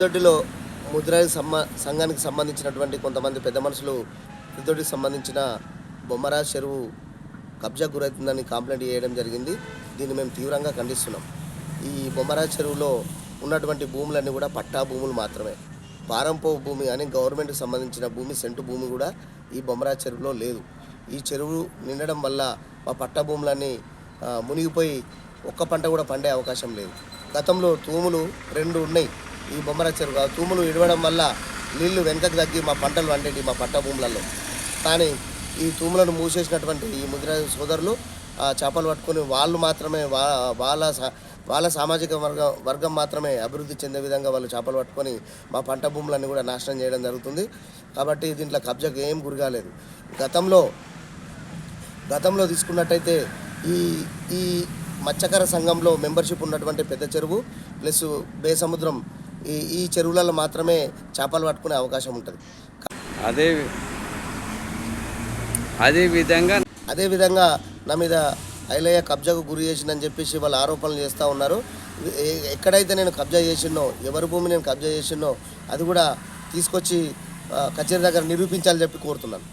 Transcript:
పెద్దొడ్డిలో ముద్రాయి సంఘానికి సంబంధించినటువంటి కొంతమంది పెద్ద మనుషులు పెద్దొడ్డికి సంబంధించిన బొమ్మరాజ్ చెరువు కబ్జా గురవుతుందని కంప్లైంట్ చేయడం జరిగింది. దీన్ని మేము తీవ్రంగా ఖండిస్తున్నాం. ఈ బొమ్మరాజ్ చెరువులో ఉన్నటువంటి భూములన్నీ కూడా పట్టా భూములు మాత్రమే. పారంపో భూమి అని గవర్నమెంట్కి సంబంధించిన భూమి, సెంటు భూమి కూడా ఈ బొమ్మరాజ్ చెరువులో లేదు. ఈ చెరువు నిండడం వల్ల మా పట్టా భూములన్నీ మునిగిపోయి ఒక్క పంట కూడా పండే అవకాశం లేదు. గతంలో తూములు 2 ఉన్నాయి. ఈ బొమ్మరాజ్ చెరువు తూములు ఇడవడం వల్ల నీళ్లు వెనకకు తగ్గి మా పంటలు వండేవి మా పట్టా భూములలో. కానీ ఈ తూములను మూసేసినటువంటి ఈ ముద్రాజ్ సోదరులు చేపలు పట్టుకొని వాళ్ళు మాత్రమే వాళ్ళ సామాజిక వర్గం మాత్రమే అభివృద్ధి చెందే విధంగా వాళ్ళు చేపలు పట్టుకొని మా పంట భూములన్నీ కూడా నాశనం చేయడం జరుగుతుంది. కాబట్టి దీంట్లో కబ్జాకు ఏం గురికాలేదు. గతంలో తీసుకున్నట్టయితే ఈ మత్స్యకార సంఘంలో మెంబర్షిప్ ఉన్నటువంటి పెద్ద చెరువు ప్లస్ బేసముద్రం ఈ చెరువులలో మాత్రమే చేపలు పట్టుకునే అవకాశం ఉంటుంది. అదేవిధంగా నా మీద ఐలయ్య కబ్జాకు గురి చేసిందని చెప్పేసి వాళ్ళు ఆరోపణలు చేస్తూ ఉన్నారు. ఎక్కడైతే నేను కబ్జా చేసినో, ఎవరి భూమి నేను కబ్జా చేసినో అది కూడా తీసుకొచ్చి కచేరీ దగ్గర నిరూపించాలని చెప్పి కోరుతున్నాను.